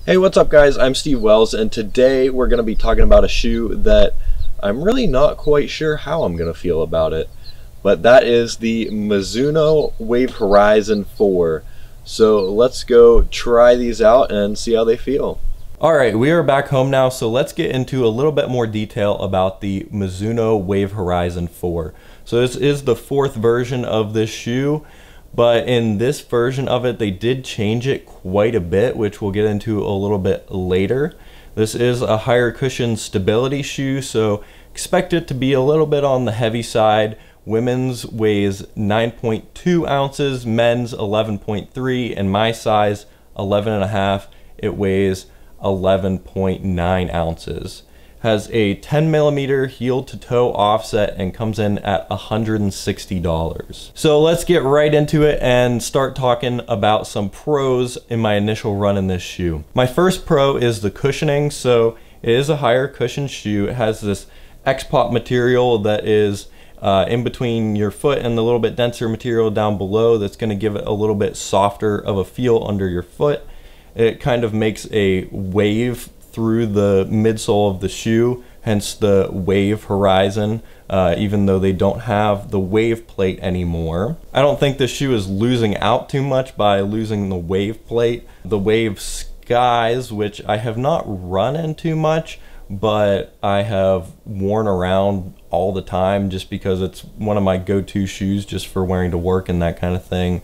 Hey, what's up guys? I'm Steve Wells, and today we're going to be talking about a shoe that I'm really not quite sure how I'm going to feel about it. But that is the Mizuno Wave Horizon 4. So let's go try these out and see how they feel. Alright, we are back home now, so let's get into a little bit more detail about the Mizuno Wave Horizon 4. So this is the fourth version of this shoe. But in this version of it, they did change it quite a bit, which we'll get into a little bit later. This is a higher cushion stability shoe, so expect it to be a little bit on the heavy side. Women's weighs 9.2 ounces, men's 11.3, and my size 11.5, it weighs 11.9 ounces. Has a 10 millimeter heel to toe offset and comes in at $160. So let's get right into it and start talking about some pros in my initial run in this shoe. My first pro is the cushioning. So it is a higher cushion shoe. It has this X-pop material that is in between your foot and the little bit denser material down below that's going to give it a little bit softer of a feel under your foot. It kind of makes a wave through the midsole of the shoe, hence the Wave Horizon, even though they don't have the wave plate anymore. I don't think this shoe is losing out too much by losing the wave plate. The Wave Skies, which I have not run in too much, but I have worn around all the time just because it's one of my go-to shoes just for wearing to work and that kind of thing.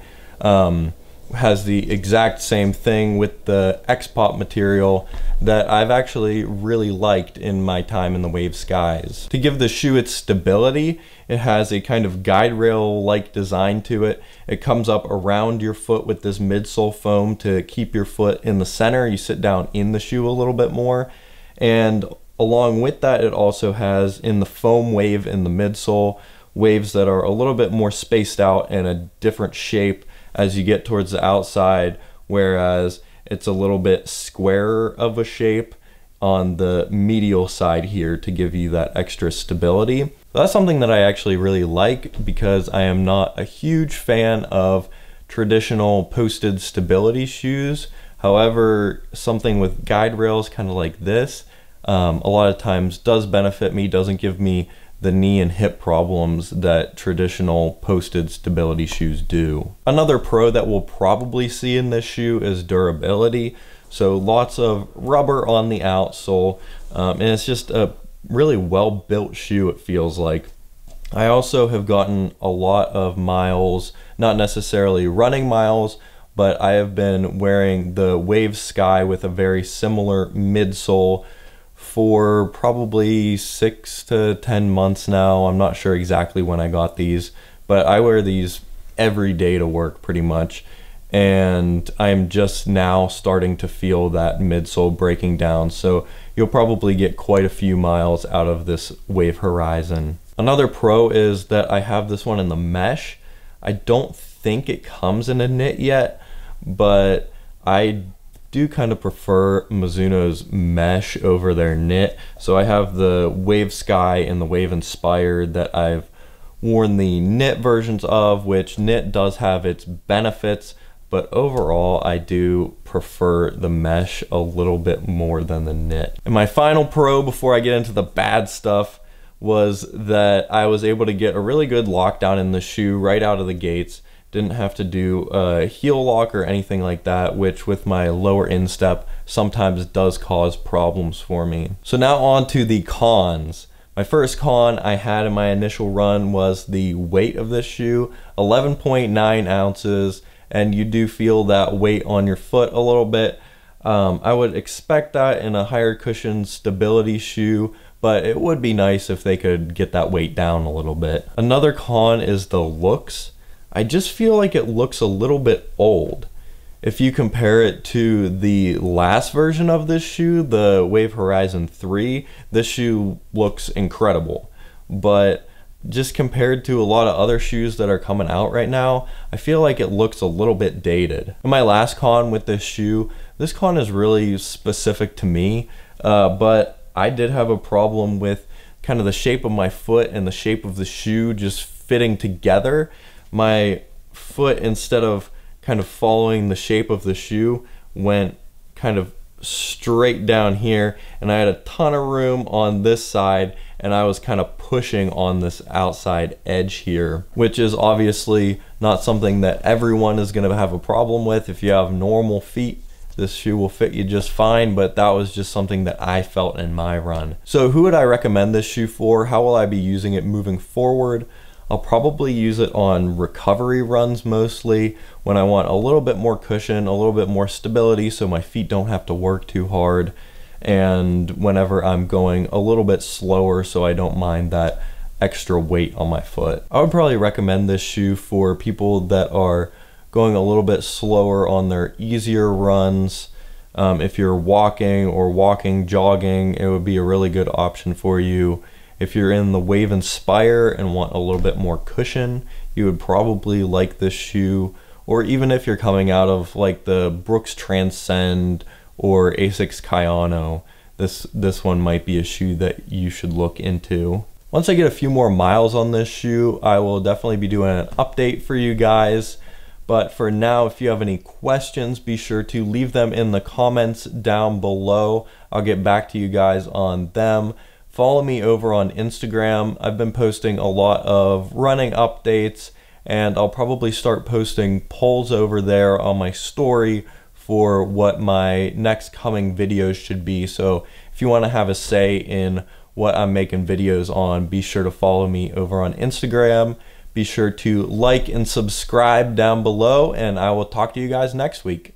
Has the exact same thing with the X-pop material that I've actually really liked in my time in the Wave Skies. To give the shoe its stability, it has a kind of guide rail like design to it. It comes up around your foot with this midsole foam to keep your foot in the center. You sit down in the shoe a little bit more, and along with that it also has in the foam wave in the midsole waves that are a little bit more spaced out in a different shape as you get towards the outside, whereas it's a little bit squarer of a shape on the medial side here to give you that extra stability. That's something that I actually really like because I am not a huge fan of traditional posted stability shoes. However, something with guide rails kind of like this a lot of times does benefit me, doesn't give me the knee and hip problems that traditional posted stability shoes do. Another pro that we'll probably see in this shoe is durability. So lots of rubber on the outsole, and it's just a really well-built shoe, it feels like. I also have gotten a lot of miles, not necessarily running miles, but I have been wearing the Wave Sky with a very similar midsole for probably 6 to 10 months now. I'm not sure exactly when I got these, but I wear these every day to work pretty much, and I'm just now starting to feel that midsole breaking down, so you'll probably get quite a few miles out of this Wave Horizon. Another pro is that I have this one in the mesh. I don't think it comes in a knit yet, but I do kind of prefer Mizuno's mesh over their knit. So I have the Wave Sky and the Wave Inspired that I've worn the knit versions of, which knit does have its benefits, but overall I do prefer the mesh a little bit more than the knit. And my final pro before I get into the bad stuff was that I was able to get a really good lockdown in the shoe right out of the gates. Didn't have to do a heel lock or anything like that, which with my lower instep sometimes does cause problems for me. So now on to the cons. My first con I had in my initial run was the weight of this shoe, 11.9 ounces, and you do feel that weight on your foot a little bit. I would expect that in a higher cushion stability shoe, but it would be nice if they could get that weight down a little bit. Another con is the looks. I just feel like it looks a little bit old. If you compare it to the last version of this shoe, the Wave Horizon 3, this shoe looks incredible. But just compared to a lot of other shoes that are coming out right now, I feel like it looks a little bit dated. And my last con with this shoe, this con is really specific to me, but I did have a problem with kind of the shape of my foot and the shape of the shoe just fitting together. My foot, instead of kind of following the shape of the shoe, went kind of straight down here, and I had a ton of room on this side, and I was kind of pushing on this outside edge here, which is obviously not something that everyone is going to have a problem with. If you have normal feet, this shoe will fit you just fine, but that was just something that I felt in my run. So who would I recommend this shoe for? How will I be using it moving forward? I'll probably use it on recovery runs mostly, when I want a little bit more cushion, a little bit more stability so my feet don't have to work too hard, and whenever I'm going a little bit slower so I don't mind that extra weight on my foot. I would probably recommend this shoe for people that are going a little bit slower on their easier runs. If you're walking, jogging, it would be a really good option for you. If you're in the Wave Inspire and want a little bit more cushion, you would probably like this shoe. Or even if you're coming out of like the Brooks Transcend or Asics Kayano, this one might be a shoe that you should look into. Once I get a few more miles on this shoe, I will definitely be doing an update for you guys. But for now, if you have any questions, be sure to leave them in the comments down below. I'll get back to you guys on them. Follow me over on Instagram. I've been posting a lot of running updates, and I'll probably start posting polls over there on my story for what my next coming videos should be. So if you want to have a say in what I'm making videos on, be sure to follow me over on Instagram. Be sure to like and subscribe down below, and I will talk to you guys next week.